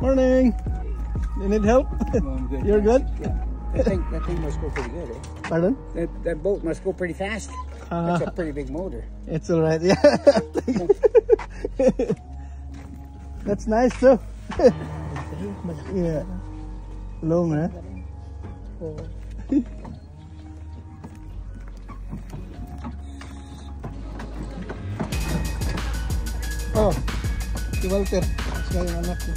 Morning. You need help? No, I'm good. You're good? Yeah. That thing must go pretty good, eh? Pardon? That boat must go pretty fast. That's a pretty big motor. It's alright, yeah. That's nice too. Yeah. Long, huh? Oh, si Walter. Siya yung anak ko.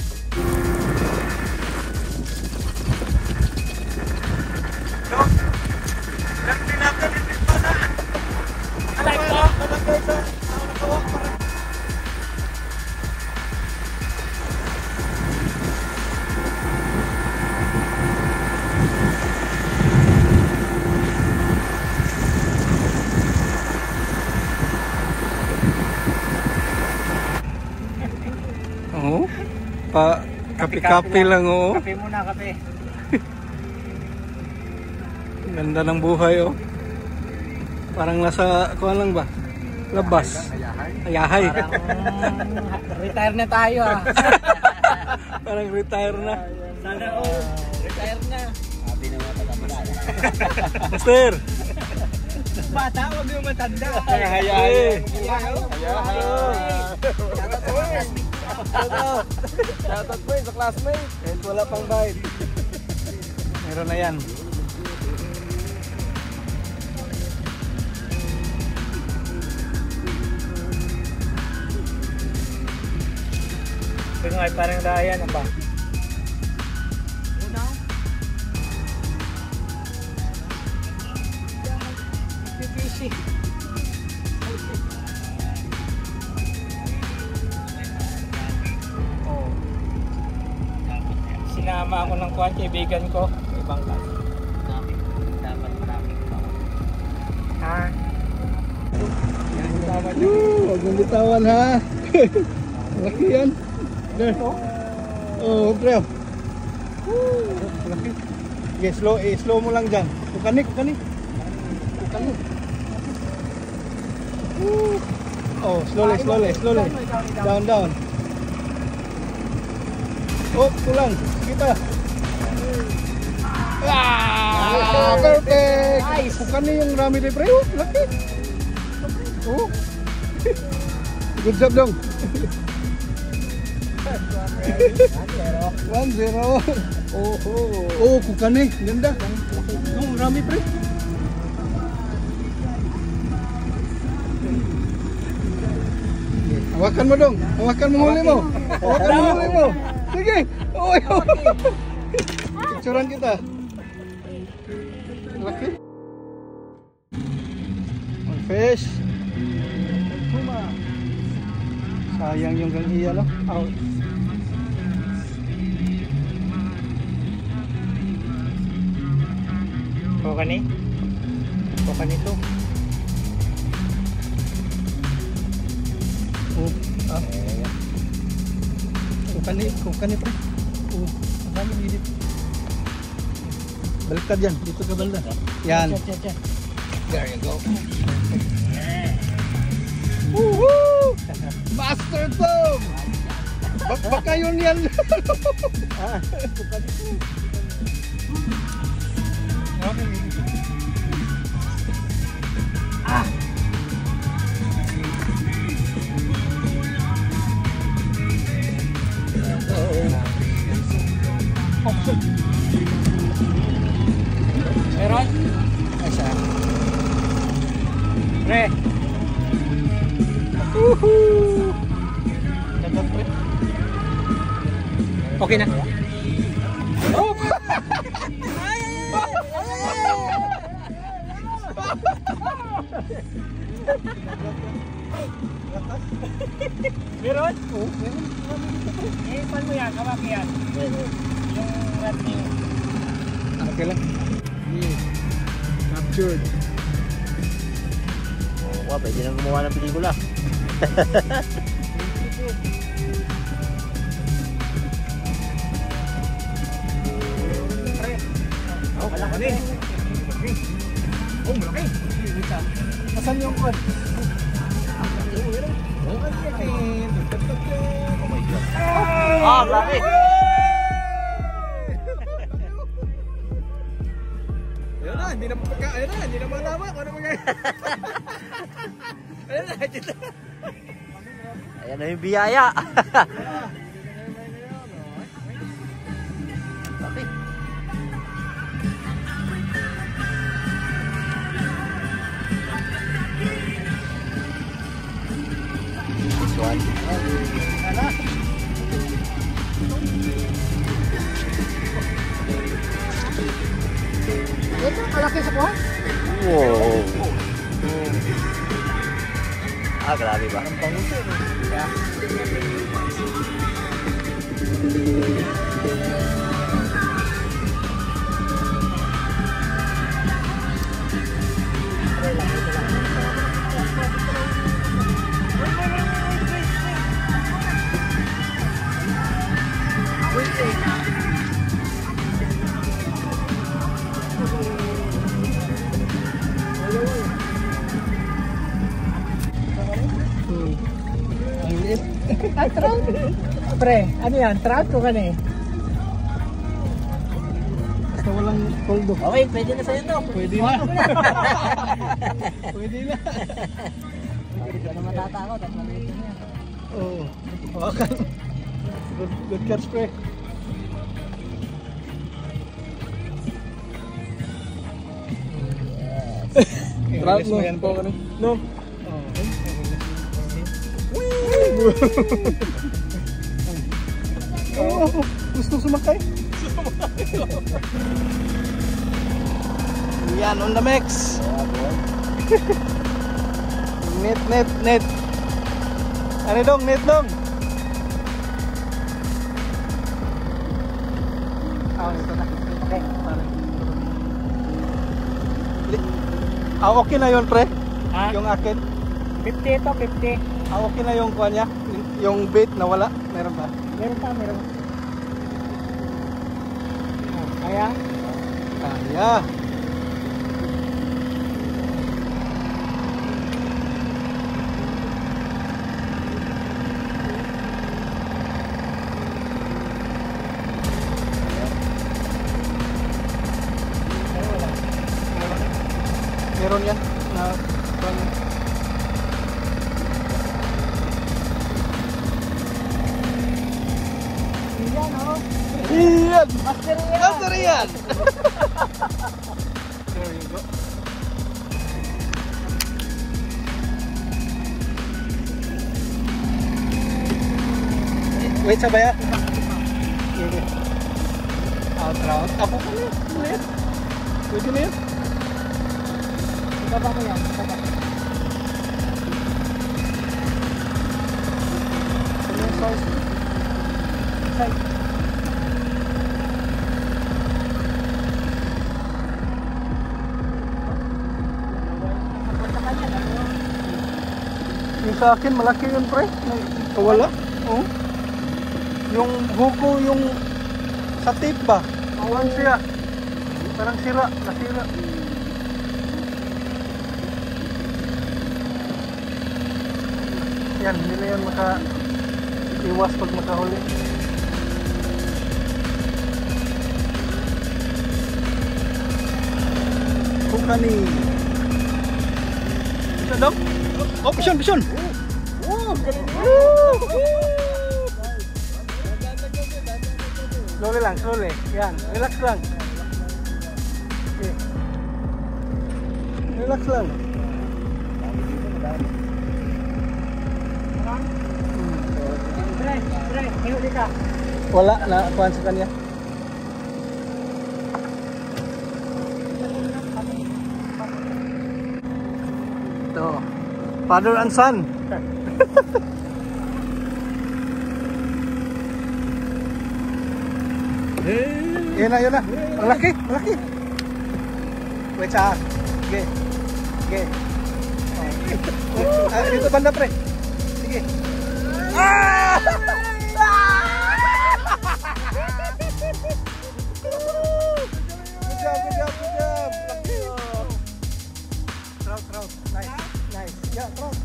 Oo. Pa kape-kape lang, oo. Kape muna, kape. Ganda ng buhay, oh. Parang nasa, kuha lang ba? Labas. Ayahay. Parang retire na tayo, ah. Parang retire na. Sana, oh. Retire na. Sabi na mga pagkamala. Master! Bata, huwag yung matanda. Ayahay. Shoutout po sa classmate. Kahit wala pang bayad. Meron na yan. Ito nga ay parang dayan, ba? Fishy. Sinama ako ng kaibigan ko. Ibang klase. Ha? Huwag mong bitawan, ha? Laki yan. There. Oh, pre. Laki. Okay, slow mo lang dyan. Kukanik. Oh, slowly. Down. Oh, tulang. Kita. Perfect. Nice. Kukanik yung rami de pre. Oh, laki. Oh. Good job dong. 1-0. Oh, kukanik. Ganda. Oh, rami pre. Hawakan mo dong. Hawakan mo huli mo. Sige. Oh, picturean kita. Laki. One fish. Sayang yung gangiya, no? Out. Kokani to. Oh, Kokani pa. Oh, ang hilit. Balik ka dyan, dito ka banda. Yan. There you go. Woohoo! Master Tom! Baka yun yan. Meron? Asa? Pre. Woohoo! Okay na. Oh! Meron? Oo, meron. Eh, saan mo yan? Kawaki yan. Yung rat niyo. Okay lang. Captured. Wow, pwede nang gumawa ng pelikula. Oh, malaki. Oh, malaki. Asan yung kwan? Ah, malaki! hindi na pagka, ayun na, hindi na matama kung ano magay. Ayun na, kita. Ayan na yung biyaya. Okay. This one. Ito, kalaki sa buhay. Wow. Ah, grabe ba? Ang panguso. Ay, trout. Pre, ano yan? Trout ko ka na eh. Basta walang poldo. Okay, pwede na sa'yo to. Pwede na. Pwede na. Hindi ka na matatakot at maliit na yan. Oo. Hawakan. Good catch, pre. Trout mo. No. Oh, gusto sumakay. Yan, on the mix. Net. Ano dong, net dong. Ito na. Okay. Okay na yun, pre? Ha? Yung akin? 50 ito, 50. Okay na yung kuha niya? Yung bait na wala? Meron ba? Meron pa, meron. Kaya? Kaya. Meron yan na Yan, oh. Iyan! Master yan. Master yan! There you go. Wait, sabay ah. Out. Ako ka na. Pwede na yun. Ibaba ko yan. Ibaba. Ano yung size? Size. Yung sa akin, malaki yun, pre. Kawala. Oo. Yung buko, yung sa tape ba? Parang siya. Parang sira. Nasira. Yan, hindi na yan maka-iwas pag makahuli. Kukani. Ito daw? Oh, pisyon! Slowly lang, slowly. Yan, relax lang. Okay. Relax lang. Pre, hihuli ka. Wala na kuhan sa kanya. Ito. Father and son. Yun na. Ang laki. Wait sa. Sige. Dito banda, pre. Sige. Good job. Trout. Nice. Yeah, trout.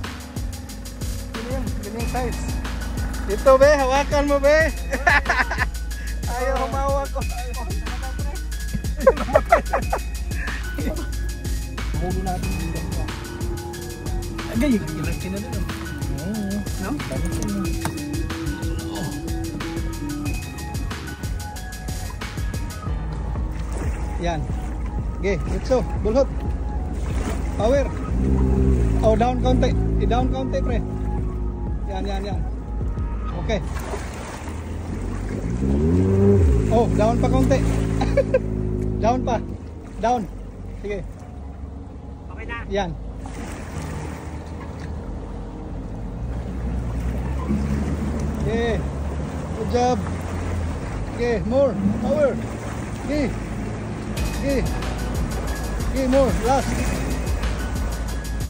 Ganyan size. Ito, be. Hawakan mo, be. Ayaw humawak ko. Laki na doon. No? Yan. Okay, let's go. Bulhot. Power. Oh, down konti. I-down konti, pre. Yan. Okay. Oh, down pa konti. Down pa. Down. Sige. Okay na. Yan. Okay. Good job. Okay, more. Power. Okay. Okay, more. Last.